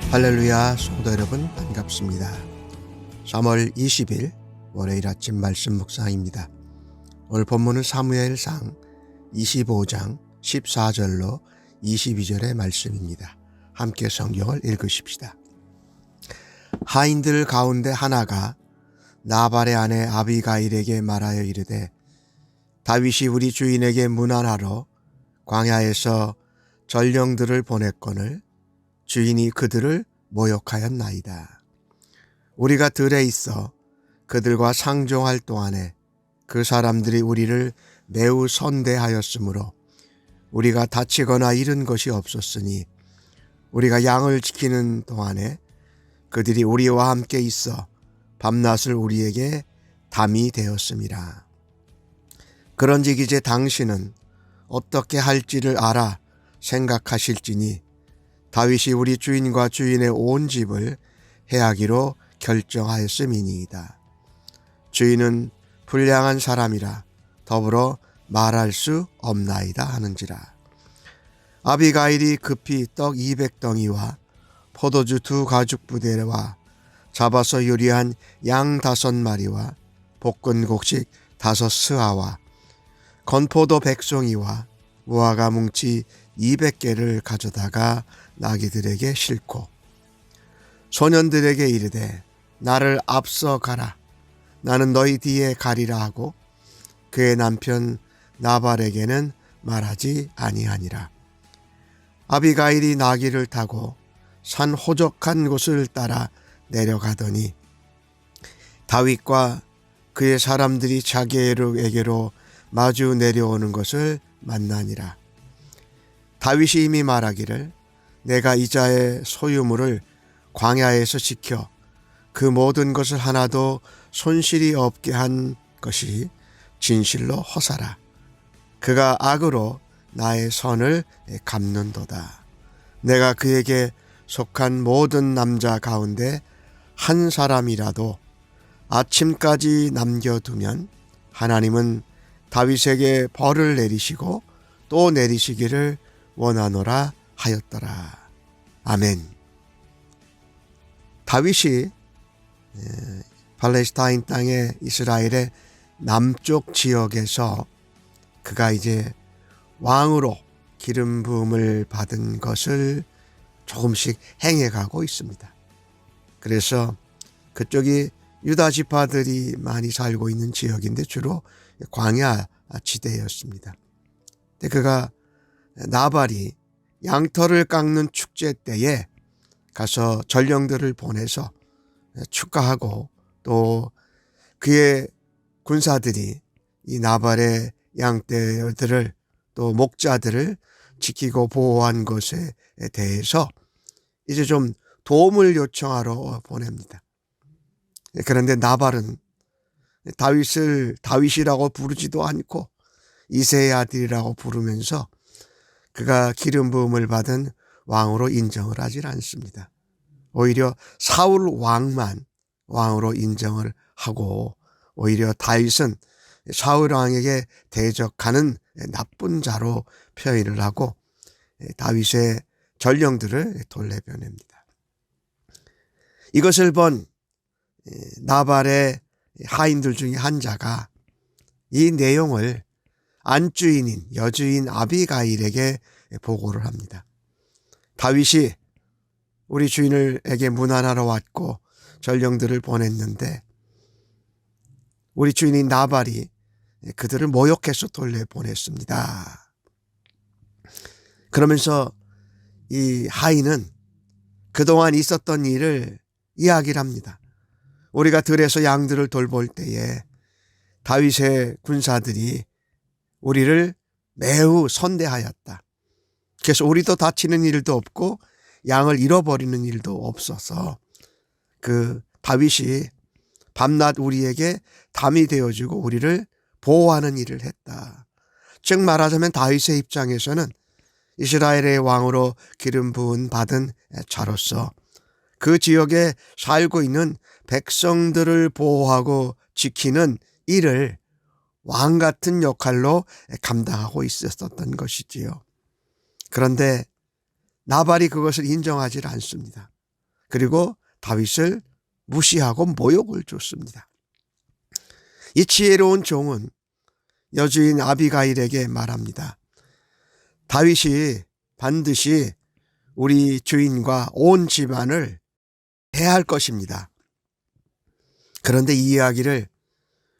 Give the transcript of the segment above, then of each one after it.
할렐루야, 성도 여러분 반갑습니다. 3월 20일 월요일 아침 말씀 묵상입니다. 오늘 본문은 사무엘상 25장 14절로 22절의 말씀입니다. 함께 성경을 읽으십시다. 하인들 가운데 하나가 나발의 아내 아비가일에게 말하여 이르되, 다윗이 우리 주인에게 문안하러 광야에서 전령들을 보냈거늘 주인이 그들을 모욕하였나이다. 우리가 들에 있어 그들과 상종할 동안에 그 사람들이 우리를 매우 선대하였으므로 우리가 다치거나 잃은 것이 없었으니 우리가 양을 지키는 동안에 그들이 우리와 함께 있어 밤낮을 우리에게 담이 되었음이라. 그런즉 이제 당신은 어떻게 할지를 알아 생각하실지니 다윗이 우리 주인과 주인의 온 집을 해하기로 결정하였음이니이다. 주인은 불량한 사람이라 더불어 말할 수 없나이다 하는지라. 아비가일이 급히 떡 200덩이와 포도주 2가죽부대와 잡아서 요리한 양 5마리와 볶은 곡식 5스아와 건포도 100송이와 무화과 뭉치 200개를 가져다가 나귀들에게 싣고 소년들에게 이르되, 나를 앞서 가라. 나는 너희 뒤에 가리라 하고 그의 남편 나발에게는 말하지 아니하니라. 아비가일이 나귀를 타고 산 호적한 곳을 따라 내려가더니 다윗과 그의 사람들이 자기에게로 마주 내려오는 것을 만나니라. 다윗이 이미 말하기를, 내가 이자의 소유물을 광야에서 지켜 그 모든 것을 하나도 손실이 없게 한 것이 진실로 허사라. 그가 악으로 나의 선을 갚는도다. 내가 그에게 속한 모든 남자 가운데 한 사람이라도 아침까지 남겨두면 하나님은 다윗에게 벌을 내리시고 또 내리시기를 원하노라 하였더라. 아멘. 다윗이 팔레스타인 땅의 이스라엘의 남쪽 지역에서 그가 이제 왕으로 기름 부음을 받은 것을 조금씩 행해가고 있습니다. 그래서 그쪽이 유다 지파들이 많이 살고 있는 지역인데 주로 광야 지대였습니다. 근데 그가 나발이 양털을 깎는 축제 때에 가서 전령들을 보내서 축하하고 또 그의 군사들이 이 나발의 양떼들을 또 목자들을 지키고 보호한 것에 대해서 이제 좀 도움을 요청하러 보냅니다. 그런데 나발은 다윗이라고 부르지도 않고 이새의 아들이라고 부르면서 그가 기름 부음을 받은 왕으로 인정을 하지 않습니다. 오히려 사울 왕만 왕으로 인정을 하고 오히려 다윗은 사울 왕에게 대적하는 나쁜 자로 표현을 하고 다윗의 전령들을 돌려보냅니다. 이것을 본 나발의 하인들 중에 한 자가 이 내용을 안주인인 여주인 아비가일에게 보고를 합니다. 다윗이 우리 주인에게 문안하러 왔고 전령들을 보냈는데 우리 주인인 나발이 그들을 모욕해서 돌려보냈습니다. 그러면서 이 하인은 그동안 있었던 일을 이야기를 합니다. 우리가 들에서 양들을 돌볼 때에 다윗의 군사들이 우리를 매우 선대하였다. 그래서 우리도 다치는 일도 없고 양을 잃어버리는 일도 없어서 그 다윗이 밤낮 우리에게 담이 되어주고 우리를 보호하는 일을 했다. 즉 말하자면 다윗의 입장에서는 이스라엘의 왕으로 기름 부은 받은 자로서 그 지역에 살고 있는 백성들을 보호하고 지키는 일을 왕 같은 역할로 감당하고 있었던 것이지요. 그런데 나발이 그것을 인정하지 않습니다. 그리고 다윗을 무시하고 모욕을 줬습니다. 이 지혜로운 종은 여주인 아비가일에게 말합니다. 다윗이 반드시 우리 주인과 온 집안을 해할 것입니다. 그런데 이 이야기를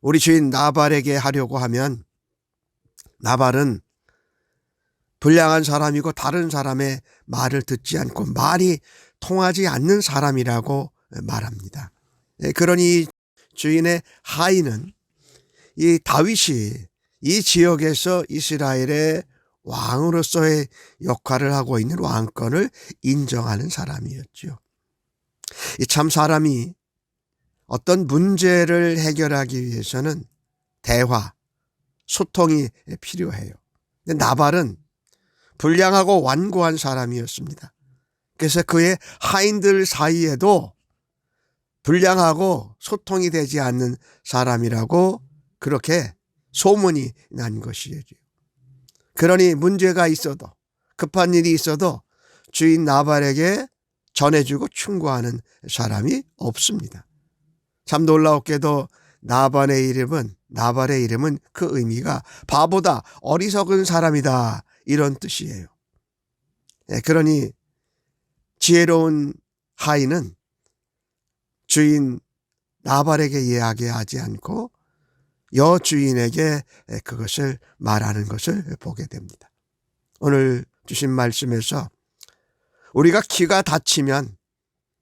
우리 주인 나발에게 하려고 하면 나발은 불량한 사람이고 다른 사람의 말을 듣지 않고 말이 통하지 않는 사람이라고 말합니다. 그러니 주인의 하인은 이 다윗이 이 지역에서 이스라엘의 왕으로서의 역할을 하고 있는 왕권을 인정하는 사람이었죠. 참 사람이 어떤 문제를 해결하기 위해서는 대화, 소통이 필요해요. 근데 나발은 불량하고 완고한 사람이었습니다. 그래서 그의 하인들 사이에도 불량하고 소통이 되지 않는 사람이라고 그렇게 소문이 난 것이죠. 그러니 문제가 있어도 급한 일이 있어도 주인 나발에게 전해주고 충고하는 사람이 없습니다. 참 놀라웠게도 나발의 이름은 그 의미가 바보다, 어리석은 사람이다, 이런 뜻이에요. 그러니 지혜로운 하인은 주인 나발에게 이야기하지 않고 여주인에게 그것을 말하는 것을 보게 됩니다. 오늘 주신 말씀에서 우리가 귀가 닫히면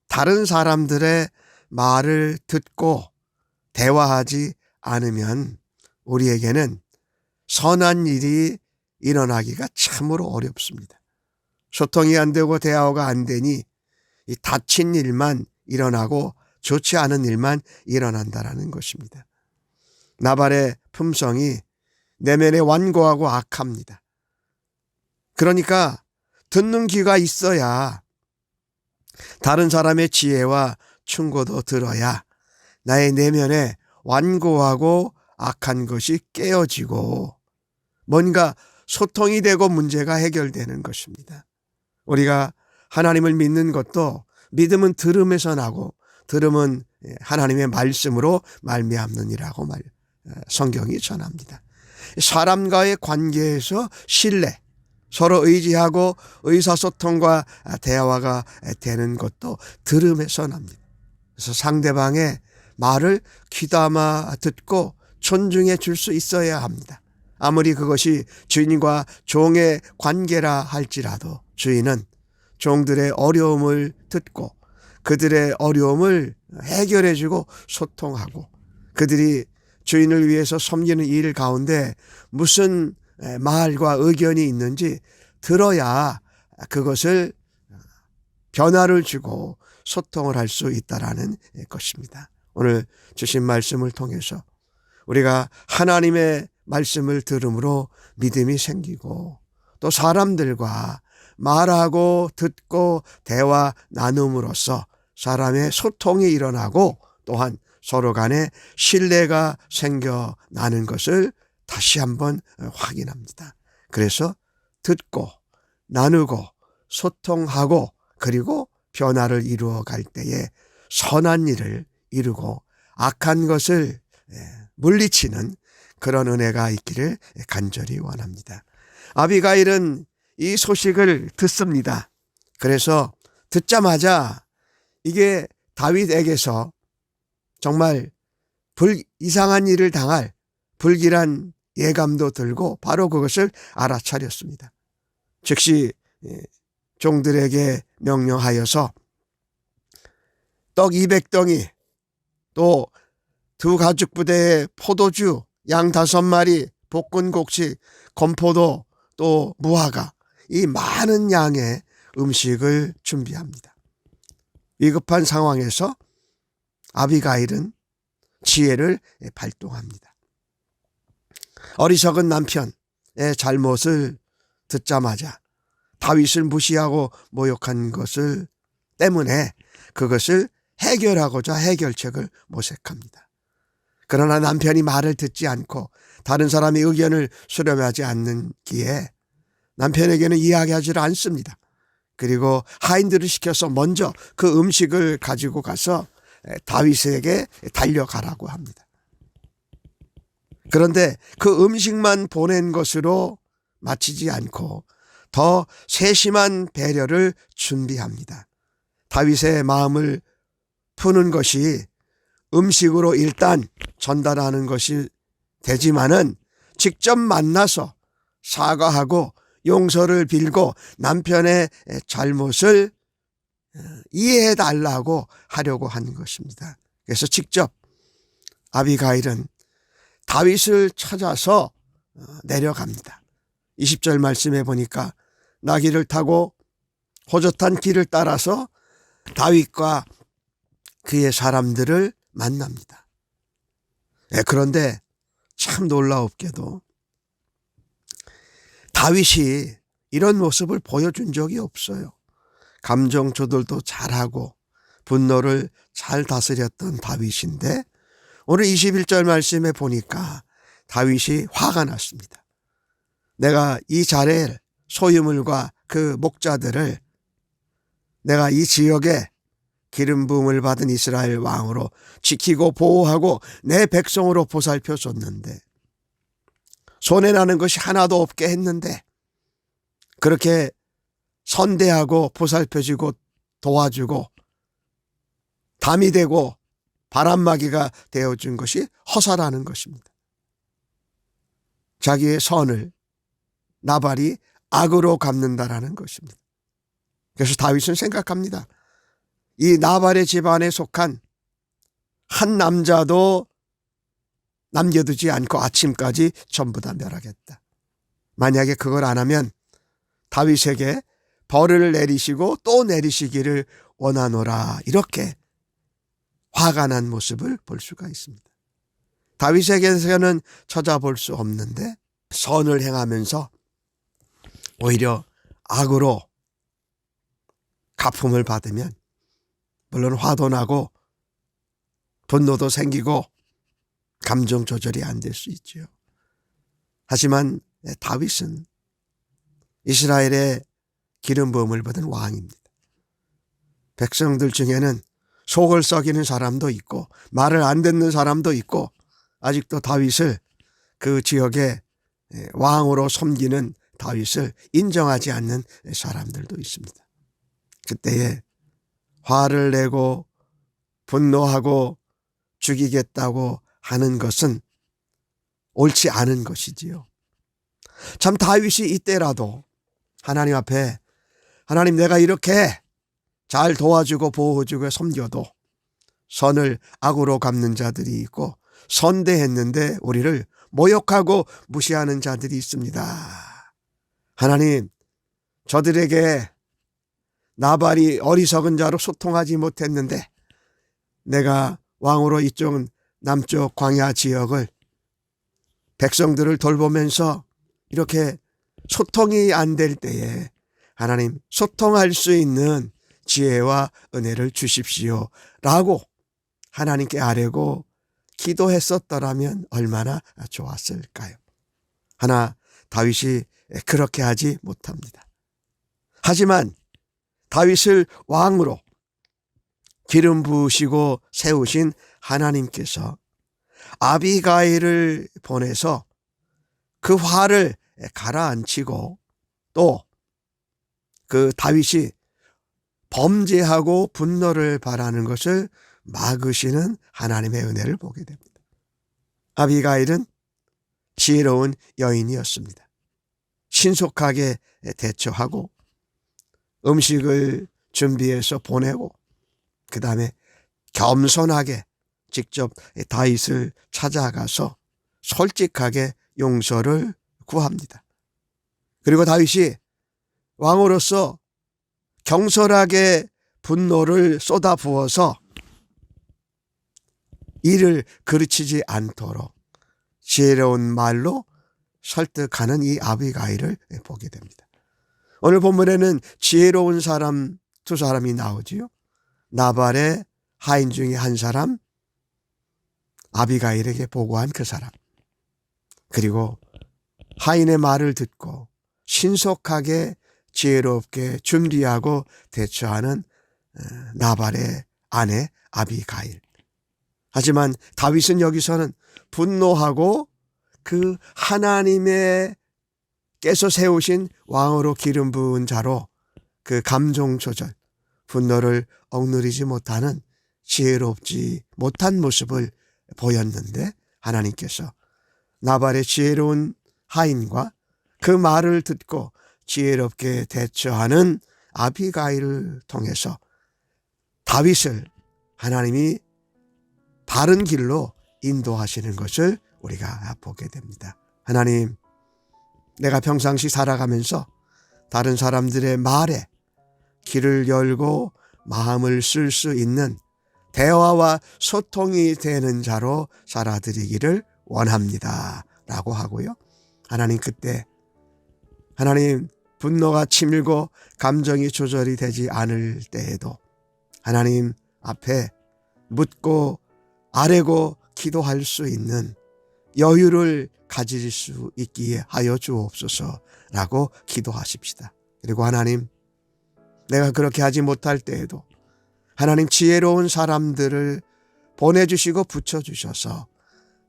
다른 사람들의 말을 듣고 대화하지 않으면 우리에게는 선한 일이 일어나기가 참으로 어렵습니다. 소통이 안 되고 대화가 안 되니 이 닫힌 일만 일어나고 좋지 않은 일만 일어난다라는 것입니다. 나발의 품성이 내면에 완고하고 악합니다. 그러니까 듣는 귀가 있어야 다른 사람의 지혜와 충고도 들어야 나의 내면에 완고하고 악한 것이 깨어지고 뭔가 소통이 되고 문제가 해결되는 것입니다. 우리가 하나님을 믿는 것도 믿음은 들음에서 나고 들음은 하나님의 말씀으로 말미암느니라고 성경이 전합니다. 사람과의 관계에서 신뢰, 서로 의지하고 의사소통과 대화가 되는 것도 들음에서 납니다. 그래서 상대방의 말을 귀담아 듣고 존중해 줄 수 있어야 합니다. 아무리 그것이 주인과 종의 관계라 할지라도 주인은 종들의 어려움을 듣고 그들의 어려움을 해결해 주고 소통하고 그들이 주인을 위해서 섬기는 일 가운데 무슨 말과 의견이 있는지 들어야 그것을 변화를 주고 소통을 할 수 있다라는 것입니다. 오늘 주신 말씀을 통해서 우리가 하나님의 말씀을 들음으로 믿음이 생기고 또 사람들과 말하고 듣고 대화 나눔으로써 사람의 소통이 일어나고 또한 서로 간에 신뢰가 생겨나는 것을 다시 한번 확인합니다. 그래서 듣고 나누고 소통하고 그리고 변화를 이루어 갈 때에 선한 일을 이루고 악한 것을 물리치는 그런 은혜가 있기를 간절히 원합니다. 아비가일은 이 소식을 듣습니다. 그래서 듣자마자 이게 다윗에게서 정말 이상한 일을 당할 불길한 예감도 들고 바로 그것을 알아차렸습니다. 즉시 종들에게 명령하여서 떡 200덩이 또 두 가죽 부대에 포도주 양 5마리 볶은 곡식 건포도 또 무화과 이 많은 양의 음식을 준비합니다. 위급한 상황에서 아비가일은 지혜를 발동합니다. 어리석은 남편의 잘못을 듣자마자 다윗을 무시하고 모욕한 것을 때문에 그것을 해결하고자 해결책을 모색합니다. 그러나 남편이 말을 듣지 않고 다른 사람의 의견을 수렴하지 않는 기에 남편에게는 이야기하지 않습니다. 그리고 하인들을 시켜서 먼저 그 음식을 가지고 가서 다윗에게 달려가라고 합니다. 그런데 그 음식만 보낸 것으로 마치지 않고 더 세심한 배려를 준비합니다. 다윗의 마음을 푸는 것이 음식으로 일단 전달하는 것이 되지만은 직접 만나서 사과하고 용서를 빌고 남편의 잘못을 이해해 달라고 하려고 한 것입니다. 그래서 직접 아비가일은 다윗을 찾아서 내려갑니다. 20절 말씀해 보니까 나귀를 타고 호젓한 길을 따라서 다윗과 그의 사람들을 만납니다. 그런데 참 놀라웠게도 다윗이 이런 모습을 보여준 적이 없어요. 감정 조절도 잘하고 분노를 잘 다스렸던 다윗인데 오늘 21절 말씀에 보니까 다윗이 화가 났습니다. 내가 이 자리에 소유물과 그 목자들을 내가 이 지역에 기름 부음을 받은 이스라엘 왕으로 지키고 보호하고 내 백성으로 보살펴 줬는데 손해나는 것이 하나도 없게 했는데 그렇게 선대하고 보살펴주고 도와주고 담이 되고 바람막이가 되어준 것이 허사라는 것입니다. 자기의 선을 나발이 악으로 갚는다라는 것입니다. 그래서 다윗은 생각합니다. 이 나발의 집안에 속한 한 남자도 남겨두지 않고 아침까지 전부 다 멸하겠다. 만약에 그걸 안 하면 다윗에게 벌을 내리시고 또 내리시기를 원하노라. 이렇게 화가 난 모습을 볼 수가 있습니다. 다윗에게서는 찾아볼 수 없는데 선을 행하면서 오히려 악으로 갚음을 받으면 물론 화도 나고 분노도 생기고 감정 조절이 안 될 수 있죠. 하지만 다윗은 이스라엘의 기름 부음을 받은 왕입니다. 백성들 중에는 속을 썩이는 사람도 있고 말을 안 듣는 사람도 있고 아직도 다윗을 그 지역의 왕으로 섬기는 다윗을 인정하지 않는 사람들도 있습니다. 그때에 화를 내고 분노하고 죽이겠다고 하는 것은 옳지 않은 것이지요. 참 다윗이 이때라도 하나님 앞에 하나님 내가 이렇게 잘 도와주고 보호주고 섬겨도 선을 악으로 갚는 자들이 있고 선대했는데 우리를 모욕하고 무시하는 자들이 있습니다. 하나님 저들에게 나발이 어리석은 자로 소통하지 못했는데 내가 왕으로 이쪽 남쪽 광야 지역을 백성들을 돌보면서 이렇게 소통이 안 될 때에 하나님 소통할 수 있는 지혜와 은혜를 주십시오 라고 하나님께 아뢰고 기도했었더라면 얼마나 좋았을까요? 하나 다윗이 그렇게 하지 못합니다. 하지만 다윗을 왕으로 기름 부으시고 세우신 하나님께서 아비가일을 보내서 그 화를 가라앉히고 또 그 다윗이 범죄하고 분노를 바라는 것을 막으시는 하나님의 은혜를 보게 됩니다. 아비가일은 지혜로운 여인이었습니다. 신속하게 대처하고 음식을 준비해서 보내고 그 다음에 겸손하게 직접 다윗을 찾아가서 솔직하게 용서를 구합니다. 그리고 다윗이 왕으로서 경솔하게 분노를 쏟아부어서 이를 그르치지 않도록 지혜로운 말로 설득하는 이 아비가일을 보게 됩니다. 오늘 본문에는 지혜로운 사람 두 사람이 나오지요. 나발의 하인 중에 한 사람, 아비가일에게 보고한 그 사람, 그리고 하인의 말을 듣고 신속하게 지혜롭게 준비하고 대처하는 나발의 아내 아비가일. 하지만 다윗은 여기서는 분노하고 그 하나님의 께서 세우신 왕으로 기름 부은 자로 그 감정 조절, 분노를 억누르지 못하는 지혜롭지 못한 모습을 보였는데, 하나님께서 나발의 지혜로운 하인과 그 말을 듣고 지혜롭게 대처하는 아비가일을 통해서 다윗을 하나님이 바른 길로 인도하시는 것을 우리가 보게 됩니다. 하나님, 내가 평상시 살아가면서 다른 사람들의 말에 귀를 열고 마음을 쓸 수 있는 대화와 소통이 되는 자로 살아드리기를 원합니다 라고 하고요. 하나님, 그때 하나님 분노가 치밀고 감정이 조절이 되지 않을 때에도 하나님 앞에 묻고 아뢰고 기도할 수 있는 여유를 가질 수 있기에 하여 주옵소서라고 기도하십시다. 그리고 하나님, 내가 그렇게 하지 못할 때에도 하나님 지혜로운 사람들을 보내주시고 붙여주셔서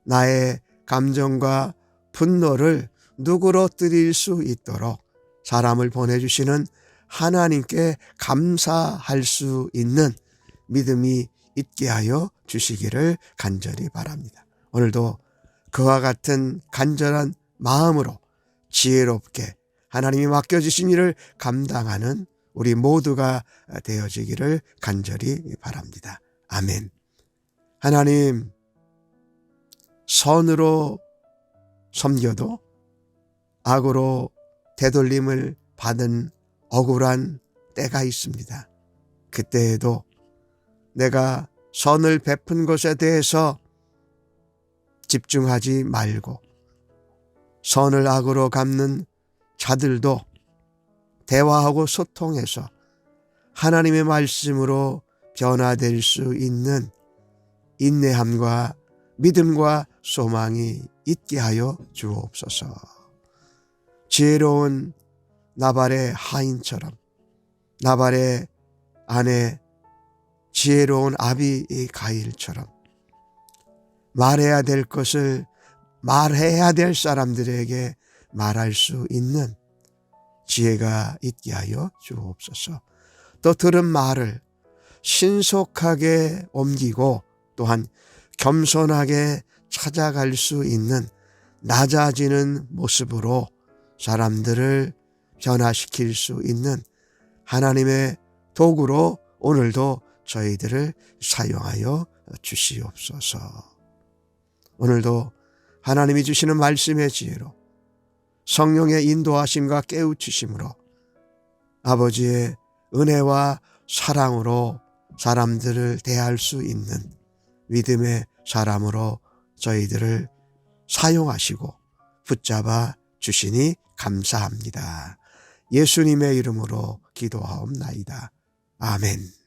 나의 감정과 분노를 누그러뜨릴 수 있도록 사람을 보내주시는 하나님께 감사할 수 있는 믿음이 있게 하여 주시기를 간절히 바랍니다. 오늘도 그와 같은 간절한 마음으로 지혜롭게 하나님이 맡겨주신 일을 감당하는 우리 모두가 되어지기를 간절히 바랍니다. 아멘. 하나님, 선으로 섬겨도 악으로 되돌림을 받은 억울한 때가 있습니다. 그때에도 내가 선을 베푼 것에 대해서 집중하지 말고 선을 악으로 갚는 자들도 대화하고 소통해서 하나님의 말씀으로 변화될 수 있는 인내함과 믿음과 소망이 있게 하여 주옵소서. 지혜로운 나발의 하인처럼 나발의 아내 지혜로운 아비가일처럼 말해야 될 것을 말해야 될 사람들에게 말할 수 있는 지혜가 있게 하여 주옵소서. 또 들은 말을 신속하게 옮기고 또한 겸손하게 찾아갈 수 있는 낮아지는 모습으로 사람들을 변화시킬 수 있는 하나님의 도구로 오늘도 저희들을 사용하여 주시옵소서. 오늘도 하나님이 주시는 말씀의 지혜로 성령의 인도하심과 깨우치심으로 아버지의 은혜와 사랑으로 사람들을 대할 수 있는 믿음의 사람으로 저희들을 사용하시고 붙잡아 주시니 감사합니다. 예수님의 이름으로 기도하옵나이다. 아멘.